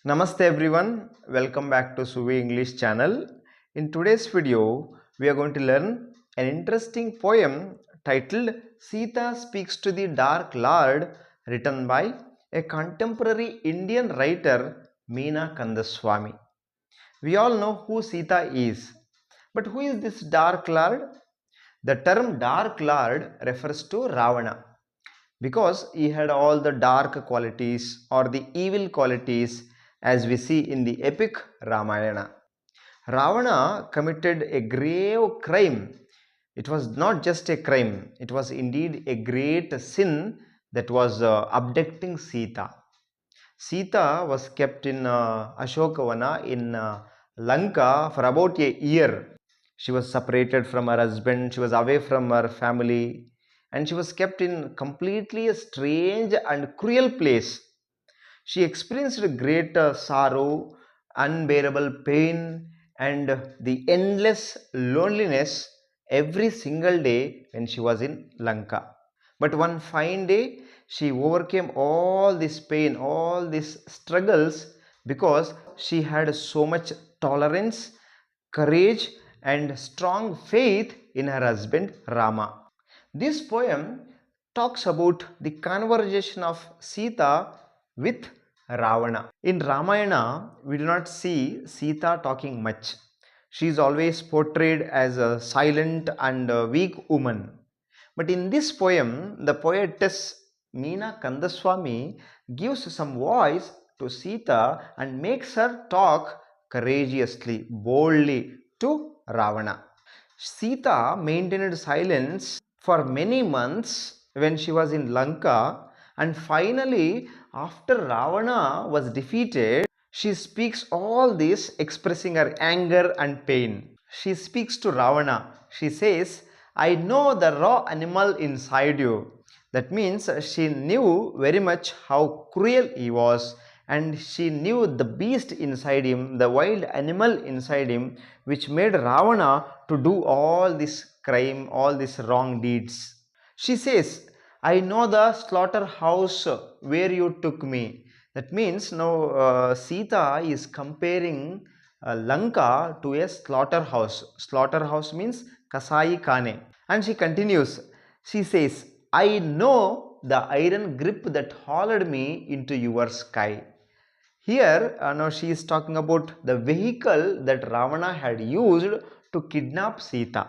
Namaste everyone, welcome back to Suvi English channel. In today's video, we are going to learn an interesting poem titled Sita Speaks to the Dark Lord, written by a contemporary Indian writer Meena Kandaswamy. We all know who Sita is, but who is this Dark Lord? The term Dark Lord refers to Ravana because he had all the dark qualities or the evil qualities as we see in the epic Ramayana. Ravana committed a grave crime. It was not just a crime, it was indeed a great sin, that was abducting Sita. Sita was kept in Ashokavana in Lanka for about a year. She was separated from her husband, she was away from her family, and she was kept in completely a strange and cruel place. She experienced great sorrow, unbearable pain, and the endless loneliness every single day when she was in Lanka. But one fine day, she overcame all this pain, all these struggles, because she had so much tolerance, courage, and strong faith in her husband Rama. This poem talks about the conversation of Sita with Ravana. In Ramayana, we do not see Sita talking much. She is always portrayed as a silent and weak woman. But in this poem, the poetess Meena Kandaswamy gives some voice to Sita and makes her talk courageously, boldly to Ravana. Sita maintained silence for many months when she was in Lanka, and finally, after Ravana was defeated, she speaks all this expressing her anger and pain. She speaks to Ravana. She says, I know the raw animal inside you. That means she knew very much how cruel he was, and she knew the beast inside him, the wild animal inside him, which made Ravana to do all this crime, all these wrong deeds. She says, I know the slaughterhouse where you took me. That means now Sita is comparing Lanka to a slaughterhouse. Slaughterhouse means Kasai Kane. And she continues, she says, I know the iron grip that hauled me into your sky. Here, now she is talking about the vehicle that Ravana had used to kidnap Sita.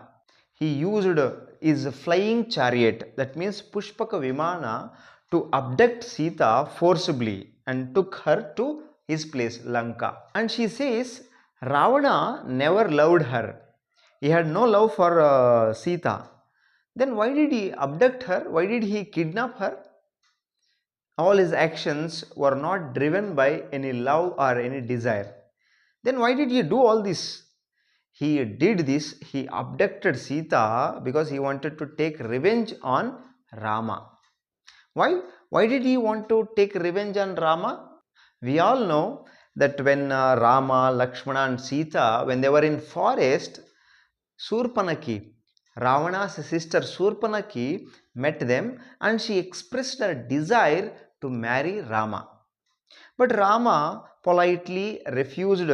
He used his flying chariot, that means Pushpaka Vimana, to abduct Sita forcibly and took her to his place, Lanka. And she says, Ravana never loved her. He had no love for Sita. Then why did he abduct her? Why did he kidnap her? All his actions were not driven by any love or any desire. Then why did he do all this? He did this, he abducted Sita because he wanted to take revenge on Rama. Why? Why did he want to take revenge on Rama? We all know that when Rama, Lakshmana and Sita, when they were in forest, Surpanaki, Ravana's sister Surpanaki, met them and she expressed her desire to marry Rama. But Rama politely refused,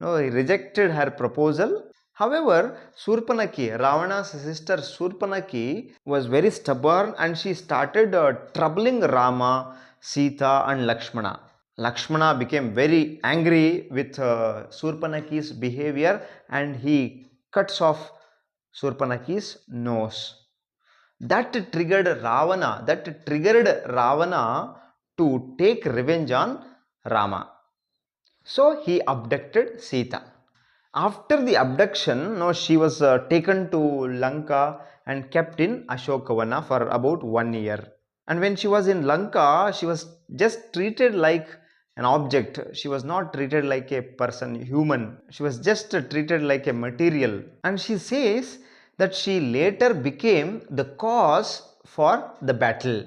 no, he rejected her proposal. However, Surpanaki, Ravana's sister Surpanaki, was very stubborn and she started troubling Rama, Sita and Lakshmana. Lakshmana became very angry with Surpanaki's behavior and he cuts off Surpanaki's nose. That triggered Ravana to take revenge on Rama. So he abducted Sita. After the abduction, no, she was taken to Lanka and kept in Ashokavana for about 1 year. And when she was in Lanka, she was just treated like an object. She was not treated like a person, human. She was just treated like a material. And she says that she later became the cause for the battle.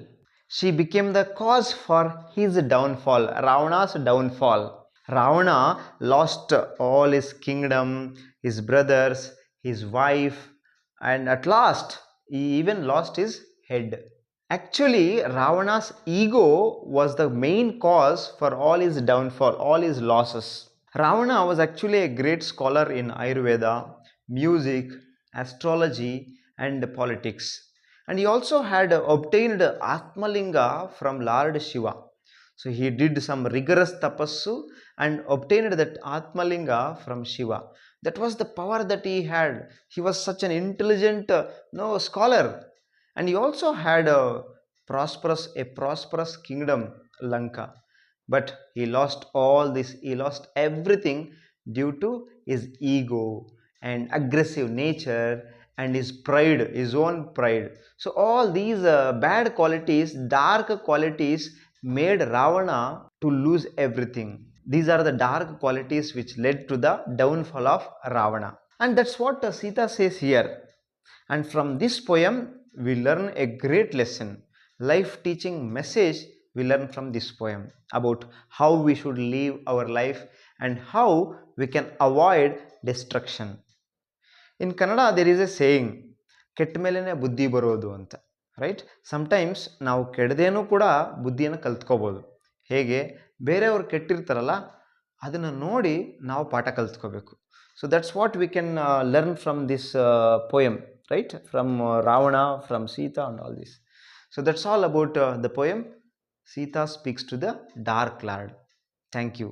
She became the cause for his downfall, Ravana's downfall. Ravana lost all his kingdom, his brothers, his wife, and at last he even lost his head. Actually, Ravana's ego was the main cause for all his downfall, all his losses. Ravana was actually a great scholar in Ayurveda, music, astrology, and politics. And he also had obtained Atmalinga from Lord Shiva. So he did some rigorous tapassu and obtained that Atmalinga from Shiva. That was the power that he had. He was such an intelligent scholar. And he also had a prosperous kingdom, Lanka. But he lost all this, he lost everything due to his ego and aggressive nature and his pride, his own pride. So all these bad qualities, dark qualities made Ravana to lose everything. These are the dark qualities which led to the downfall of Ravana. And that's what Sita says here. And from this poem, we learn a great lesson, life teaching message we learn from this poem about how we should live our life and how we can avoid destruction. In Kannada, there is a saying, ಕೆಟ್ಟ ಮೇಲೆನೆ ಬುದ್ಧಿ ಬರೋದು ಅಂತ, right. Sometimes ನಾವು ಕೆಡದೇನೂ ಕೂಡ ಬುದ್ಧಿಯನ್ನು ಕಲ್ತ್ಕೋಬೋದು. ಹೇಗೆ? ಬೇರೆಯವ್ರು ಕೆಟ್ಟಿರ್ತಾರಲ್ಲ, ಅದನ್ನು ನೋಡಿ ನಾವು ಪಾಠ ಕಲ್ತ್ಕೋಬೇಕು. So that's what we can learn from this poem, right? From Ravana, from Sita and all this. So that's all about the poem Sita Speaks to the Dark Lord. Thank you.